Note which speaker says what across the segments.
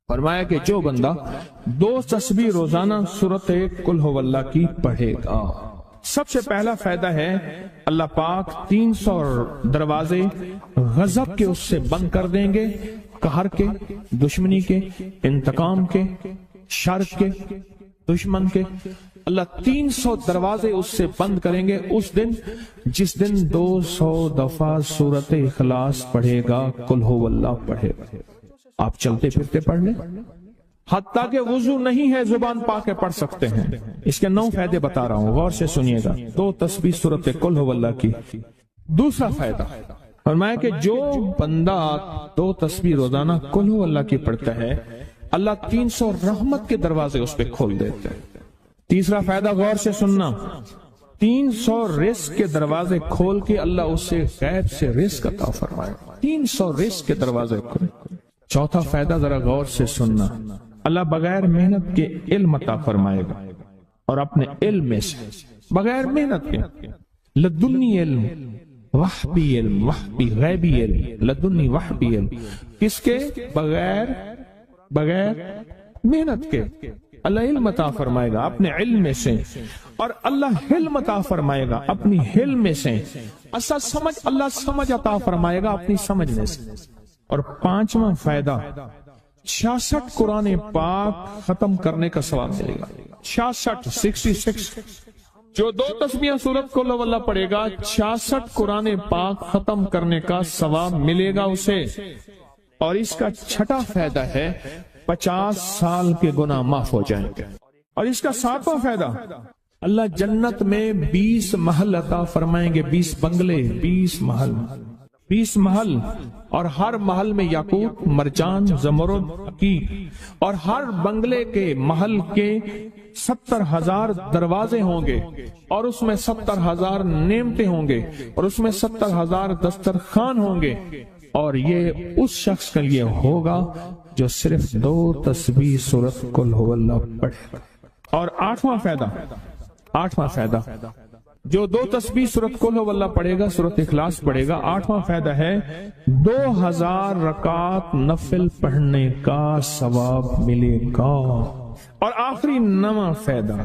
Speaker 1: فرمایا کہ جو بندہ 2 تسبیح روزانہ سورت قل ہو اللہ کی پڑھے گا، سب سے پہلا فائدہ ہے اللہ پاک 300 دروازے غضب کے اس سے بند کر دیں گے، قہر کے، دشمنی کے، انتقام کے، شر کے، دشمن کے۔ اللہ 300 دروازے اس سے بند کریں گے اس دن جس دن 200 دفعہ سورت اخلاص پڑھے گا، قل ہو اللہ پڑھے گا۔ آپ چلتے پھرتے پڑھ لیں، حتیٰ کہ وضو نہیں ہے زبان پاک کے پڑھ سکتے ہیں۔ اس کے 9 فائدے بتا رہا ہوں، غور سے سنیے گا۔ 2 تسبیح سورت قل ہو اللہ کی۔ دوسرا فائدہ فرمایا کہ جو بندہ 2 تسبیح روزانہ قل ہو اللہ کی پڑھتا ہے، اللہ 300 رحمت کے دروازے اس پہ کھول دیتے ہیں۔ تیسرا فائدہ غور سے سننا، 300 رزق کے دروازے کھول کے اللہ اس سے غیب سے رزق عطا فرمائے، 300 رزق کے دروازے کھول۔ چوتھا فائدہ ذرا غور سے سننا، اللہ بغیر محنت کے علم عطا فرمائے گا، اور اپنے علم میں سے بغیر محنت کے، لدنی علم، وحبی علم، وحبی غیبی علم، لدنی وحبی علم، کس کے؟ بغیر محنت کے اللہ علم عطا فرمائے گا اپنے علم میں سے، اور اللہ حلم عطا فرمائے گا اپنی حلم میں سے، اللہ سمجھ عطا فرمائے گا اپنی سمجھنے سے۔ اور 5واں فائدہ 66 قرآن پاک ختم کرنے کا ثواب ملے گا۔ 66 جو 2 تسبیحاں سورت قل ہو اللہ پڑھے گا، 66 قرآن پاک ختم کرنے کا ثواب ملے گا اسے۔ اور اس کا 6واں فائدہ ہے 50 سال کے گناہ معاف ہو جائیں گے۔ اور اس کا 7واں فائدہ، اللہ جنت میں 20 محل عطا فرمائیں گے، 20 بنگلے، 20 محل، اور ہر محل میں یاقوت، مرجان، زمرد، عقیق، اور ہر بنگلے کے محل کے 70,000 دروازے ہوں گے، اور اس میں 70,000 نعمتیں ہوں گے، اور اس میں 70,000 دسترخوان ہوں گے، اور یہ اس شخص کے لیے ہوگا جو صرف 2 تسبیح سورت قل ہو اللہ پڑھے۔ اور 8واں فائدہ جو 2 تسبیح سورت قل ہو اللہ پڑھے گا، سورت اخلاص پڑھے گا، 8واں فائدہ ہے 2000 رکعت نفل پڑھنے کا ثواب ملے گا۔ اور آخری 9واں فائدہ،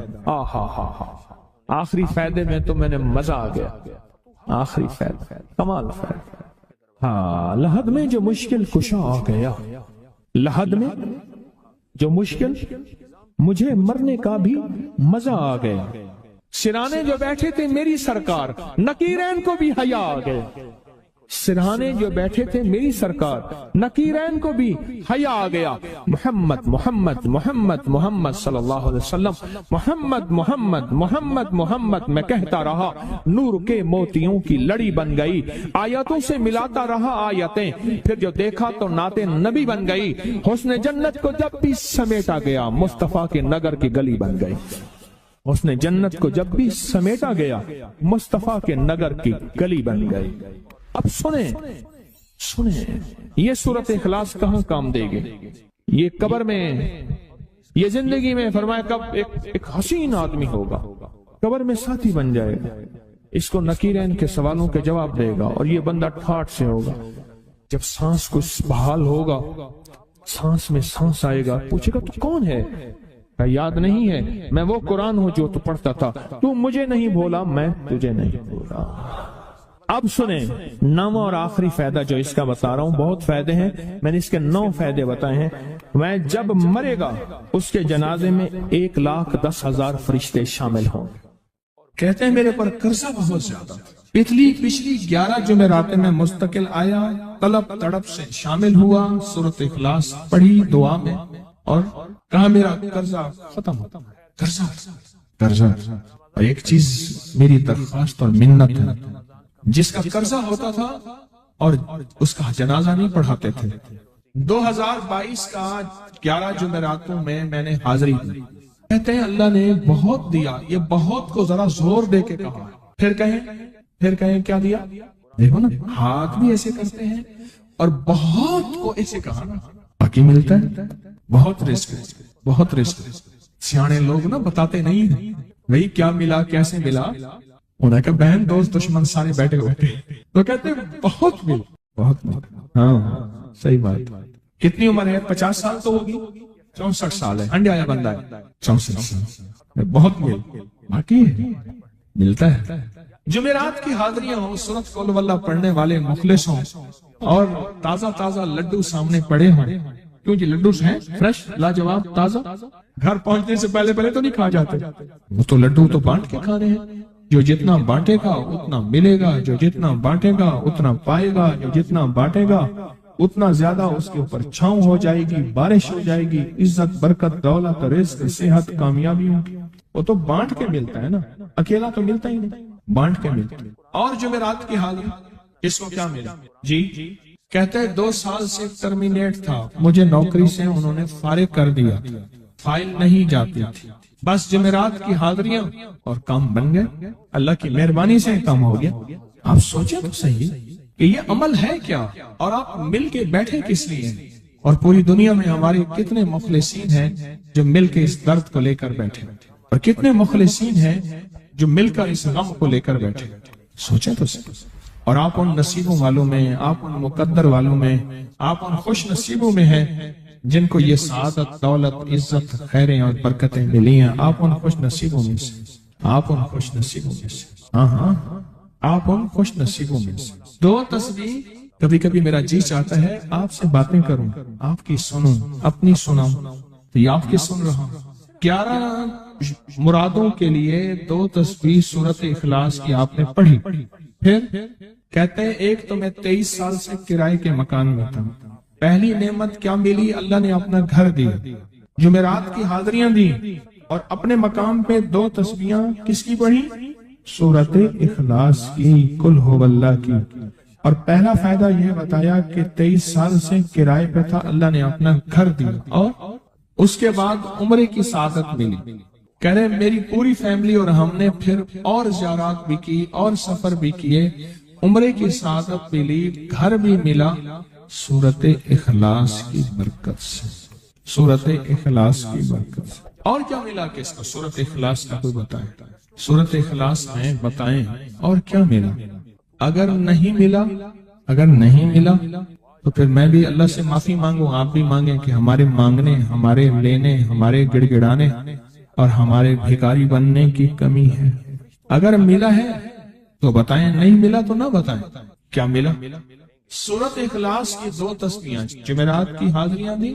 Speaker 1: آخری فائدے میں تو میں نے مزہ آ گیا، آخری فائدہ کمال فائدہ۔ لحد میں جو مشکل کشا آ گیا، لحد میں جو مشکل، مجھے مرنے کا بھی مزہ آ گیا۔ سرانے جو بیٹھے تھے میری سرکار، نکیرین کو بھی حیا آ گئے۔ سرہانے جو بیٹھے تھے میری سرکار، نکیرین کو بھی حیا آ گیا۔ محمد محمد محمد محمد صلی اللہ علیہ وسلم، محمد محمد محمد محمد میں کہتا رہا، نور کے موتیوں کی لڑی بن گئی، آیاتوں سے ملاتا رہا آیتیں، پھر جو دیکھا تو نعت نبی بن گئی، حسن جنت کو جب بھی سمیٹا گیا مصطفیٰ کے نگر کی گلی بن گئی۔ حسن جنت کو جب بھی سمیٹا گیا مصطفیٰ کے نگر کی گلی بن گئی۔ اب سنیں یہ سورت اخلاص کہاں کام دے گی؟ یہ قبر میں، یہ زندگی میں، فرمایا کب ایک حسین آدمی ہوگا، قبر میں ساتھی بن جائے گا، اس کو نکیرین کے سوالوں کے جواب دے گا، اور یہ بندہ ٹھاٹ سے ہوگا۔ جب سانس کو بحال ہوگا، سانس میں سانس آئے گا، پوچھے گا تو کون ہے؟ یاد نہیں ہے، میں وہ قرآن ہوں جو تو پڑھتا تھا، تو مجھے نہیں بھولا، میں تجھے نہیں بھولا۔ اب سنیں 9واں اور آخری فائدہ جو اس کا بتا رہا ہوں، بہت فائدے ہیں، میں نے اس کے 9 فائدے بتائے ہیں۔ میں جب مرے گا اس کے جنازے میں 1,10,000 فرشتے شامل ہوں گے۔ کہتے ہیں میرے پر قرضہ بہت زیادہ، پچھلی 11 جمعراتیں میں مستقل آیا، طلب تڑپ سے شامل ہوا، سورت اخلاص پڑھی دعا میں، اور کہا میرا قرضہ ختم ہوتا، قرضہ۔ اور ایک چیز میری درخواست اور منت ہے، جس کا قرضہ ہوتا تھا اور اس کا جنازہ نہیں پڑھاتے تھے، 2022 کا 11 جمعراتوں میں میں نے حاضری دی۔ کہتے ہیں اللہ نے بہت دیا، یہ بہت کو ذرا زور دے کے کہا، پھر کہیں کیا دیا؟ دیکھو نا، ہاتھ بھی ایسے کرتے ہیں اور بہت کو ایسے کہا، باقی ملتا ہے، بہت رزق۔ سیانے لوگ نا بتاتے نہیں ہیں بھئی کیا ملا، کیسے ملا، انہیں کہ بہن دوست دشمن سارے بیٹھے ہوئے تھے، تو کہتے ہیں بہت ملا۔ ہاں صحیح بات، کتنی عمر ہے؟ 50 سال تو ہوگی، 64 سال ہے، انڈیا آیا بندہ ہے 64 سال، بہت باقی ہے، ملتا ہے۔ جمعرات کی حاضریاں ہوں، سورت قل واللہ پڑھنے والے مخلص ہوں، اور تازہ تازہ لڈو سامنے پڑے ہوں، کیونکہ لڈو ہیں فریش، لاجواب، تازہ، گھر پہنچنے سے پہلے تو نہیں کھا جاتے، وہ تو لڈو تو بانٹ کے کھانے ہیں۔ جو جتنا بانٹے گا اتنا ملے گا، جو جتنا بانٹے گا اتنا پائے گا، جو جتنا بانٹے گا اتنا زیادہ اس کے اوپر چھاؤں ہو جائے گی، بارش ہو جائے گی، عزت، برکت، دولت، رزق، صحت، کامیابی ہوگی۔ وہ تو بانٹ کے ملتا ہے نا، اکیلا تو ملتا ہی نہیں، بانٹ کے ملتا ہے۔ اور جمعرات کی حاضری اس کو کیا ملا؟ جی کہتے ہیں 2 سال سے ٹرمینیٹ تھا، مجھے نوکری سے انہوں نے فارغ کر دیا، فائل نہیں جاتی تھی، بس جمعرات کی حاضریاں اور کام بن گئے، اللہ کی مہربانی سے کام ہو گیا۔ آپ سوچیں تو صحیح کہ یہ عمل ہے کیا، اور آپ مل کے بیٹھے کس لیے؟ اور پوری دنیا میں ہمارے کتنے مخلصین ہیں جو مل کے اس درد کو لے کر بیٹھے، اور کتنے مخلصین ہیں جو مل کر اس غم کو لے کر بیٹھے۔ سوچیں تو صحیح۔ اور آپ ان نصیبوں والوں میں، آپ ان مقدر والوں میں، آپ ان خوش نصیبوں میں ہیں جن کو یہ سعادت، دولت، عزت، خیریں اور برکتیں ملی ہیں۔ آپ ان خوش نصیبوں میں سے، آپ ان خوش نصیبوں میں سے، ہاں آپ ان خوش نصیبوں میں سے۔ 2 تسبیح کبھی کبھی میرا جی چاہتا ہے آپ سے باتیں کروں، آپ کی سنوں، اپنی سناؤں، تو یہ آپ کی سن رہا ہوں۔ 11 مرادوں کے لیے 2 تسبیح سورت اخلاص کی آپ نے پڑھی۔ پھر کہتے ہیں ایک تو میں 23 سال سے کرائے کے مکان میں تھا، پہلی نعمت کیا ملی؟ اللہ نے اپنا گھر دیا، جمعرات کی حاضریاں دی، اور اپنے مقام پہ 2 تسبیحاں کس کی پڑھی؟ سورت اخلاص کی، قل هو اللہ کی۔ اور پہلا فائدہ یہ بتایا کہ 23 سال سے کرائے پہ تھا، اللہ نے اپنا گھر دیا، اور اس کے بعد عمرے کی سعادت ملی۔ کہہ رہے میری پوری فیملی اور ہم نے پھر اور زیارات بھی کی اور سفر بھی کیے، عمرے کی سعادت ملی، گھر بھی ملا، سورت اخلاص کی برکت سے، سورت اخلاص کی برکت سے۔ اور کیا ملا کس کو؟ سورت اخلاص کا کوئی بتائے، سورت اخلاص میں بتائیں اور کیا ملا؟ اگر نہیں ملا تو پھر میں بھی اللہ سے معافی مانگوں، آپ بھی مانگیں کہ ہمارے مانگنے، ہمارے لینے، ہمارے گڑ گڑانے اور ہمارے بھیکاری بننے کی کمی ہے۔ اگر ملا ہے تو بتائیں، نہیں ملا تو نہ بتائیں۔ کیا ملا؟ سورت اخلاص کی 2 تسبیحاں، جمعرات کی حاضریاں دی،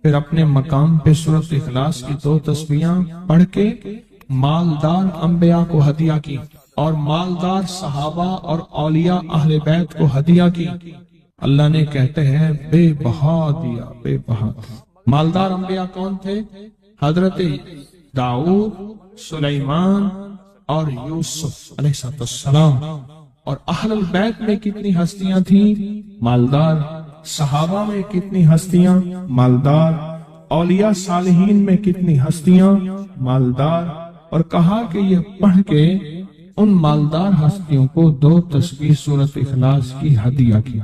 Speaker 1: پھر اپنے مقام پہ سورت اخلاص کی 2 تسبیحاں پڑھ کے مالدار انبیاء کو ہدیہ کی، اور مالدار صحابہ اور اولیاء اہل بیت کو ہدیہ کی۔ اللہ نے کہتے ہیں بے بہا دیا، بے بہا۔ مالدار انبیاء کون تھے؟ حضرت داؤد، سلیمان اور یوسف علیہ السلام۔ اور اہل البیت میں کتنی ہستیاں تھیں؟ مالدار۔ صحابہ میں کتنی ہستیاں؟ مالدار۔ اولیاء صالحین میں کتنی ہستیاں؟ مالدار۔ اور کہا کہ یہ پڑھ کے ان مالدار ہستیوں کو 2 تسبیح سورت اخلاص کی ہدیہ کی۔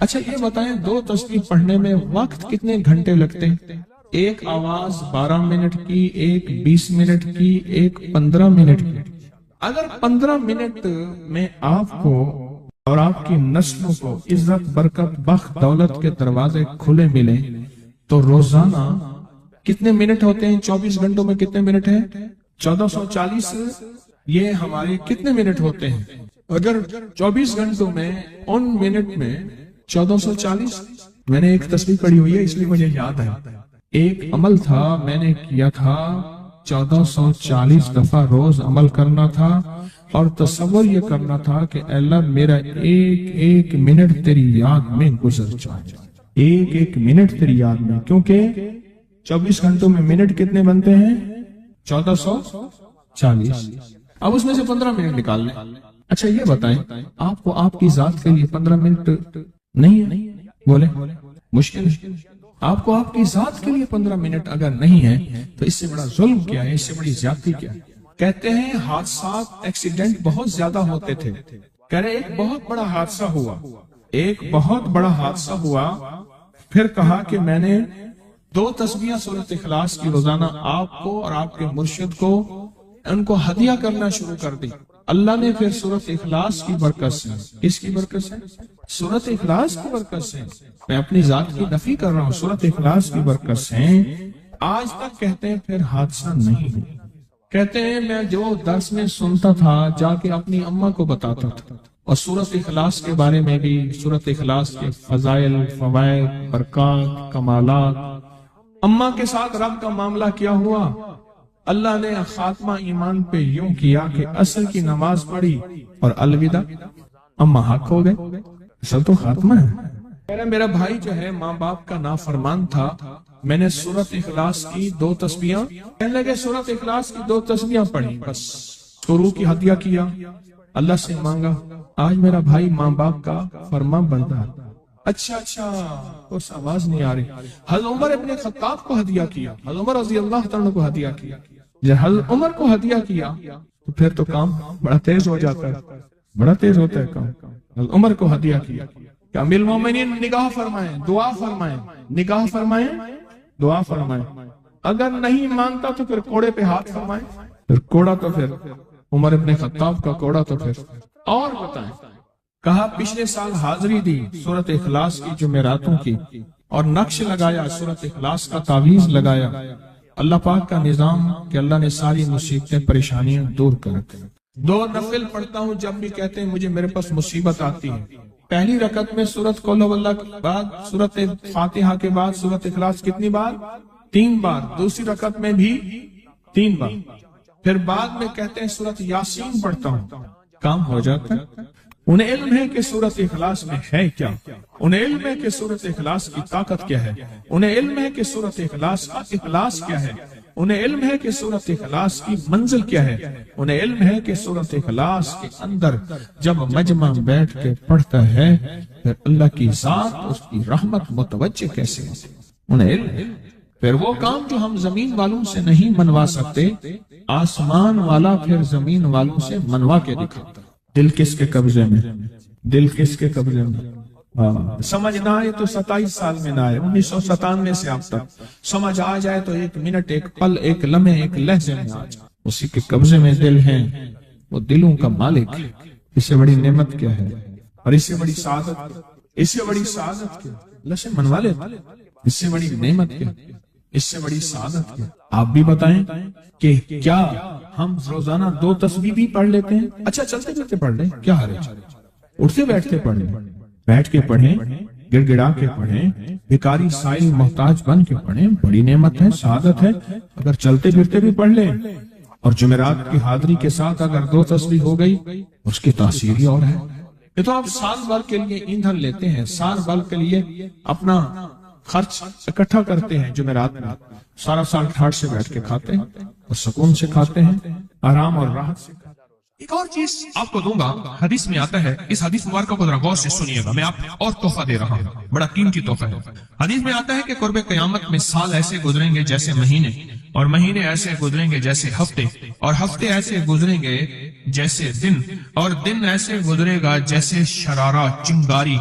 Speaker 1: اچھا یہ بتائیں 2 تسبیح پڑھنے میں وقت کتنے گھنٹے لگتے ہیں؟ ایک آواز 12 منٹ کی، ایک 20 منٹ کی، ایک 15 منٹ کی۔ اگر 15 منٹ میں آپ کو اور آپ کی نسلوں کو عزت، برکت، بخت، دولت کے دروازے کھلے ملیں تو روزانہ کتنے منٹ ہوتے ہیں؟ 24 گھنٹوں میں کتنے منٹ ہیں؟ 1440۔ یہ ہمارے کتنے منٹ ہوتے ہیں؟ اگر 24 گھنٹوں میں ان منٹ میں 1440۔ میں نے ایک تسبیح پڑھی ہوئی ہے اس لیے مجھے یاد ہے، ایک عمل تھا میں نے کیا تھا، 1440 دفعہ روز عمل کرنا تھا، اور تصور یہ کرنا تھا کہ اے اللہ میرا ایک ایک منٹ تیری یاد میں گزر جائے، ایک ایک منٹ تیری یاد میں، کیونکہ 24 گھنٹوں میں منٹ کتنے بنتے ہیں؟ 1440۔ اب اس میں سے 15 منٹ نکال لیں۔ اچھا یہ بتائیں آپ کو آپ کی ذات کے لیے 15 منٹ نہیں ہے؟ بولے مشکل ہے۔ آپ کو آپ کی ذات کے لیے 15 منٹ اگر نہیں ہے تو اس سے بڑا ظلم کیا ہے، اس سے بڑی زیادتی کیا ہے؟ کہتے ہیں حادثات، ایکسیڈنٹ بہت زیادہ ہوتے تھے۔ کہہ رہے ایک بہت بڑا حادثہ ہوا، ایک بہت بڑا حادثہ ہوا، پھر کہا کہ میں نے 2 تسبیحاں سورت اخلاص کی روزانہ آپ کو اور آپ کے مرشد کو ان کو ہدیہ کرنا شروع کر دی۔ اللہ نے پھر سورۃ اخلاص کی برکت سے، کس کی برکت سے؟ سورۃ اخلاص کی برکت سے، میں اپنی ذات کی نفی کر رہا ہوں، سورۃ اخلاص کی برکت سے آج تک کہتے ہیں پھر حادثہ نہیں ہوا۔ کہتے ہیں میں جو درس میں سنتا تھا جا کے اپنی اماں کو بتاتا تھا، اور سورۃ اخلاص کے بارے میں بھی، سورۃ اخلاص کے فضائل، فوائد، برکات، کمالات۔ اماں کے ساتھ رب کا معاملہ کیا ہوا؟ اللہ نے خاتمہ ایمان پہ یوں کیا کہ عصر کی نماز پڑھی اور الوداع، اماں حق ہو گئے، اصل تو خاتمہ ہے۔ میرا بھائی جو ہے ماں باپ کا نافرمان تھا، میں نے سورۃ اخلاص کی 2 تسبیحاں، کہنے لگے سورۃ اخلاص کی 2 تسبیحاں پڑھی، بس شروع کی ہدیہ کیا، اللہ سے مانگا، آج میرا بھائی ماں باپ کا فرما بردار۔ اچھا اس آواز نہیں آ رہی۔ حضرت عمر ابن خطاب کو ہدیہ کیا، حضرت عمر رضی اللہ تعالیٰ کو ہدیہ کیا، جب حضرت عمر کو ہدیہ کیا تو پھر تو کام بڑا تیز ہو جاتا ہے، بڑا تیز ہوتا ہے کام۔ حضرت عمر کو ہدیہ کیا کہ امیر المومنین نگاہ فرمائیں، دعا فرمائیں، نگاہ فرمائیں، دعا فرمائیں، اگر نہیں مانتا تو پھر کوڑے پہ ہاتھ فرمائیں، پھر کوڑا تو پھر عمر ابن خطاب کا کوڑا تو پھر اور بتائیں۔ کہا پچھلے سال حاضری دی سورۃ اخلاص کی جمعراتوں کی، اور نقش لگایا سورۃ اخلاص کا، تعویذ لگایا، اللہ پاک کا نظام کہ اللہ نے ساری مصیبتیں پریشانیاں دور کر رکھی۔ 2 نفل پڑھتا ہوں جب بھی کہتے ہیں مجھے میرے پاس مصیبت آتی ہے، پہلی رکعت میں سورۃ قل ہو اللہ کے بعد، سورۃ فاتحہ کے بعد سورۃ اخلاص کتنی بار؟ 3 بار، دوسری رکعت میں بھی 3 بار، پھر بعد میں کہتے ہیں سورۃ یاسین پڑھتا ہوں، کام ہو جاتا ہے۔ انہیں علم ہے کہ سورۃ اخلاص میں ہے کیا، انہیں علم ہے کہ سورۃ اخلاص کی طاقت کیا ہے، انہیں علم ہے کہ سورۃ اخلاص کا اخلاص کیا ہے، انہیں علم ہے کہ سورۃ اخلاص کی منزل کیا ہے، انہیں علم ہے کہ سورۃ اخلاص کے اندر جب مجمع بیٹھ کے پڑھتا ہے پھر اللہ کی ذات اس کی رحمت متوجہ کیسے ہوتی، انہیں علم ہے۔ پھر وہ کام جو ہم زمین والوں سے نہیں منوا سکتے، آسمان والا پھر زمین والوں سے منوا کے دکھاتا۔ دل کس کے قبضے میں؟ دل کس کے قبضے میں؟ سمجھ نہ آئے تو 27 سال میں نہ آئے، 1997 سے اب تک سمجھ آ جائے تو 1 منٹ، 1 پل، 1 لمحے، 1 لہجے میں آ جائے، اسی کے قبضے میں دل ہیں، وہ دلوں کا مالک ہے۔ اس سے بڑی نعمت کیا ہے، اور اس سے بڑی سعادت، اس سے بڑی سعادت کیا؟ اللہ سے منوا لے، اس سے بڑی نعمت کیا، اس سے بڑی سعادت کیا؟ آپ بھی بتائیں کہ کیا ہم روزانہ 2 تسبیح بھی پڑھ لیتے ہیں؟ اچھا چلتے چلتے پڑھ لیں، کیا حرج؟ اٹھتے بیٹھتے پڑھ لیں، بیٹھ کے پڑھیں، گڑ گڑا کے پڑھیں، بھکاری سائل محتاج بن کے پڑھیں، بڑی نعمت ہے، سعادت ہے۔ اگر چلتے پھرتے بھی پڑھ لیں، اور جمعرات کی حاضری کے ساتھ اگر 2 تسبیح ہو گئی، اس کی تاثیر ہی اور ہے۔ یہ تو آپ سال بھر کے لیے ایندھن لیتے ہیں، سال بھر کے لیے اپنا خرچ اکٹھا کرتے ہیں، جمعرات میں سارا سال ٹھاٹ سے بیٹھ کے کھاتے ہیں، اور سکون سے کھاتے ہیں، آرام اور راحت سے۔
Speaker 2: ایک اور چیز آپ کو دوں گا، حدیث میں آتا ہے، اس حدیث مبارکہ کو ذرا غور سے سنیے گا، میں آپ اور تحفہ دے رہا ہوں، بڑا قیمتی تحفہ ہے۔ حدیث میں آتا ہے کہ قرب قیامت میں سال ایسے گزریں گے جیسے مہینے، اور مہینے ایسے گزریں گے جیسے ہفتے، اور ہفتے ایسے گزریں گے جیسے دن، اور دن ایسے گزرے گا جیسے شرارہ، چنگاری،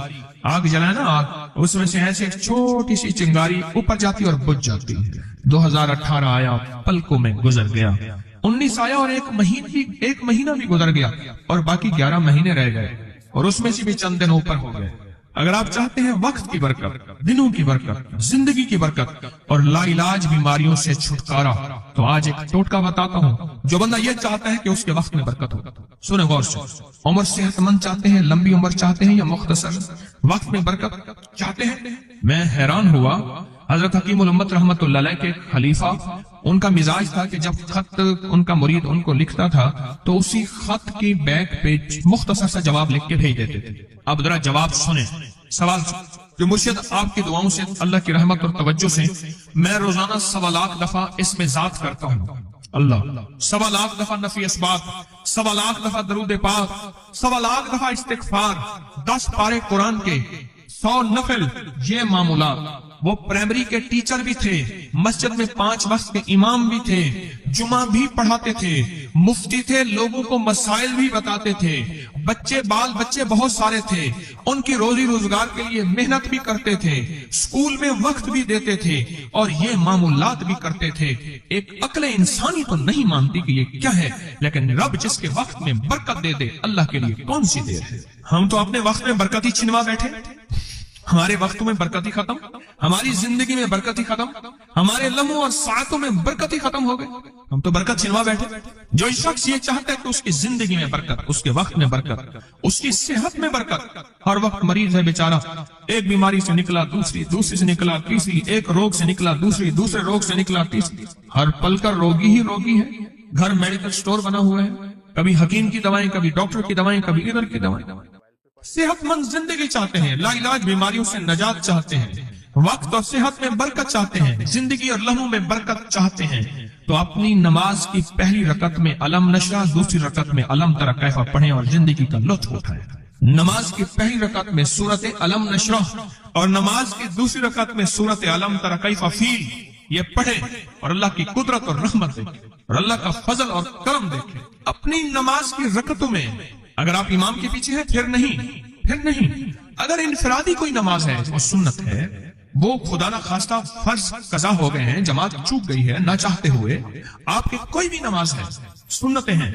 Speaker 2: آگ جلائے نا آگ، اس میں سے ایسے ایک چھوٹی سی چنگاری اوپر جاتی اور بجھ جاتی ہے۔ 2018 آیا، پلکوں میں گزر گیا، 19 آیا اور ایک مہینہ بھی گزر گیا، اور باقی 11 مہینے رہ گئے، اور اس میں سے بھی چند دن اوپر ہو گئے۔ اگر آپ چاہتے ہیں وقت کی برکت، دنوں کی برکت، زندگی کی برکت اور لا علاج بیماریوں سے چھٹکارا، تو آج ایک ٹوٹکا بتاتا ہوں۔ جو بندہ یہ چاہتا ہے کہ اس کے وقت میں برکت ہو، سنیں غور سے، عمر صحت مند چاہتے ہیں، لمبی عمر چاہتے ہیں، یا مختصر وقت میں برکت چاہتے ہیں؟ میں حیران ہوا، حضرت حکیم الامت رحمت اللہ علیہ کے خلیفہ، ان کا مزاج تھا کہ جب خط ان کا مرید ان کو لکھتا تھا تو اسی خط کی بیک پہ مختصر سا جواب لکھ کے بھیج دیتے تھے۔ اب ذرا جواب سنیں، سوال جو مرشد آپ کی دعاؤں سے، اللہ کی رحمت اور توجہ سے میں روزانہ 1.25 لاکھ دفعہ اس میں ذات کرتا ہوں، اللہ 1.25 لاکھ دفعہ نفی اسبات، 1.25 لاکھ دفعہ درود پاک، 1.25 لاکھ دفعہ استغفار، 10 پارے قرآن کے، 100 نفل، یہ معمولات وہ پرائمری کے ٹیچر بھی تھے، مسجد میں 5 وقت کے امام بھی تھے، جمعہ بھی پڑھاتے تھے، مفتی تھے، لوگوں کو مسائل بھی بتاتے تھے، بال بچے بہت سارے تھے، ان کی روزی روزگار کے لیے محنت بھی کرتے تھے، اسکول میں وقت بھی دیتے تھے اور یہ معمولات بھی کرتے تھے۔ ایک عقل انسانی تو نہیں مانتی کہ یہ کیا ہے، لیکن رب جس کے وقت میں برکت دے دے، اللہ کے لیے کون سی دیر ہے۔ ہم تو اپنے وقت میں برکت ہی چھنوا بیٹھے، ہمارے وقتوں میں برکت ہی ختم، ہماری زندگی میں برکت ہی ختم، ہمارے لمحوں اور ساعتوں میں برکت ہی ختم ہو گئے، ہم تو برکت چھنوا بیٹھے۔ جو شخص یہ چاہتا ہے کہ اس کی زندگی میں برکت، اس کے وقت میں برکت، اس کی صحت میں برکت، ہر وقت مریض ہے بیچارہ، ایک بیماری سے نکلا دوسری، دوسری سے نکلا تیسری، ایک روگ سے نکلا دوسری، دوسرے روگ سے نکلا تیسری، ہر پل کا روگی ہی روگی ہے۔ گھر میڈیکل سٹور بنا ہوا ہے، کبھی حکیم کی دوائیں، کبھی ڈاکٹر کی دوائیں، کبھی ادھر کی دوائیں۔ صحت مند زندگی چاہتے ہیں، لا علاج بیماریوں سے نجات چاہتے ہیں، وقت اور صحت میں برکت چاہتے ہیں، زندگی اور لمحوں میں برکت چاہتے ہیں، تو اپنی نماز کی پہلی رکعت میں علم نشرح، دوسری رکعت میں علم تری کیف پڑھیں اور زندگی کا لطف اٹھائیں۔ نماز کی پہلی رکعت میں سورت علم نشرح اور نماز کی دوسری رکعت میں سورت علم تری کیف فیل یہ پڑھیں اور اللہ کی قدرت اور رحمت دیکھیں اور اللہ کا فضل اور کرم دیکھیں۔ اپنی نماز کی رکعتوں میں اگر آپ امام کے پیچھے ہیں پھر نہیں، اگر انفرادی کوئی نماز ہے وہ سنت ہے، وہ خدا نہ خواستہ فرض قضا ہو گئے ہیں، جماعت چوک گئی ہے نہ چاہتے ہوئے، آپ کی کوئی بھی نماز ہے، سنتیں ہیں،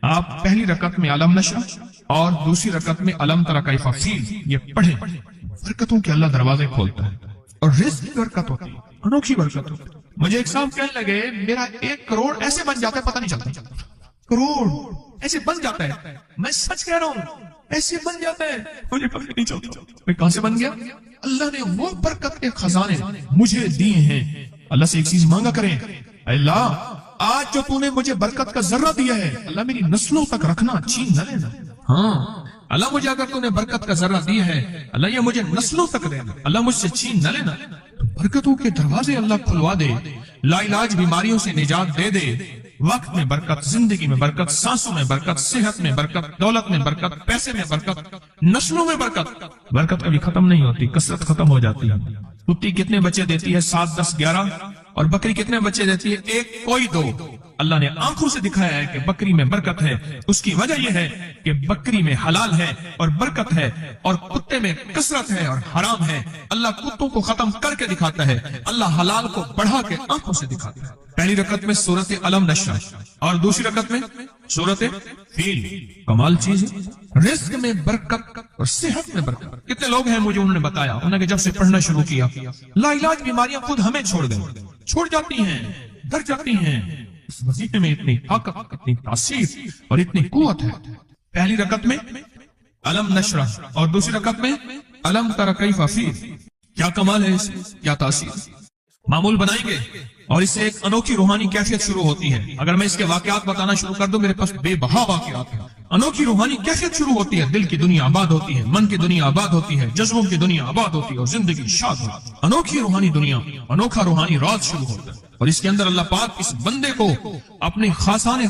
Speaker 2: آپ پہلی رکعت میں علم نشرح اور دوسری رکعت میں علم تری کیف فیل یہ پڑھیں، برکتوں کے اللہ دروازے کھولتا ہے اور رزق کی برکت ہوتی ہے، انوکھی برکت ہوتی ہے۔ مجھے ایک صاحب کہنے لگے میرا 1 کروڑ ایسے بن جاتا ہے، پتہ نہیں چلتا، کروڑ ایسے بن جاتا ہے، میں سچ کہہ رہا ہوں ایسے بن جاتا ہے، مجھے پتہ نہیں چلتا میں کہاں سے بن گیا۔ اللہ نے وہ برکت کے خزانے مجھے دیے ہیں۔ اللہ سے ایک چیز مانگا کریں، اللہ آج جو تو نے مجھے برکت کا ذرہ دیا ہے اللہ میری نسلوں تک رکھنا، چھین نہ لینا۔ ہاں اللہ مجھے اگر تو نے برکت کا ذرہ دیا ہے اللہ یہ مجھے نسلوں تک دینا، اللہ مجھ سے چھین نہ لینا۔ برکتوں کے دروازے اللہ کھلوا دے، لا علاج بیماریوں سے نجات دے دے، وقت میں برکت، زندگی میں برکت، سانسوں میں برکت، صحت میں برکت، دولت میں برکت، پیسے میں برکت، نسلوں میں برکت۔ برکت کبھی ختم نہیں ہوتی، کثرت ختم ہو جاتی ہے۔ کتی کتنے بچے دیتی ہے؟ 7، 10، 11، اور بکری کتنے بچے دیتی ہے؟ 1، کوئی 2۔ اللہ نے آنکھوں سے دکھایا ہے کہ بکری میں برکت ہے، اس کی وجہ یہ ہے کہ بکری میں حلال ہے اور برکت ہے، اور کتے میں کثرت ہے اور حرام ہے۔ اللہ کتوں کو ختم کر کے دکھاتا ہے، اللہ حلال کو بڑھا کے آنکھوں سے دکھاتا ہے۔ پہلی رکعت میں سورت علم نشرح اور دوسری رکعت میں سورت فیل، کمال چیز ہے۔ رزق میں برکت اور صحت میں برکت۔ کتنے لوگ ہیں مجھے انہوں نے بتایا، انہوں نے جب سے پڑھنا شروع کیا لا علاج بیماریاں خود ہمیں چھوڑ جاتی ہیں، ڈر جاتی ہیں۔ اس وظیفے میں اتنی طاقت، اتنی تاثیر اور اتنی قوت ہے۔ پہلی رکعت میں علم نشرح اور دوسری رکعت میں علم تری کیف فیل، کیا کمال ہے، اس کیا تاثیر۔ معمول بنائیں گے اور اس سے ایک انوکھی روحانی کیفیت شروع ہوتی ہے۔ اگر میں اس کے واقعات بتانا شروع کر دوں میرے پاس بے بہا واقعات ہیں۔ انوکھی روحانی کیفیت شروع ہوتی ہے، دل کی دنیا آباد ہوتی ہے، من کی دنیا آباد ہوتی ہے، جذبوں کی دنیا آباد ہوتی ہے اور زندگی شاد ہوتی ہے۔ انوکھی روحانی دنیا، انوکھا روحانی راز شروع ہوتا ہے، اور اس کے اندر اللہ پاک اس بندے کو اپنے خاصان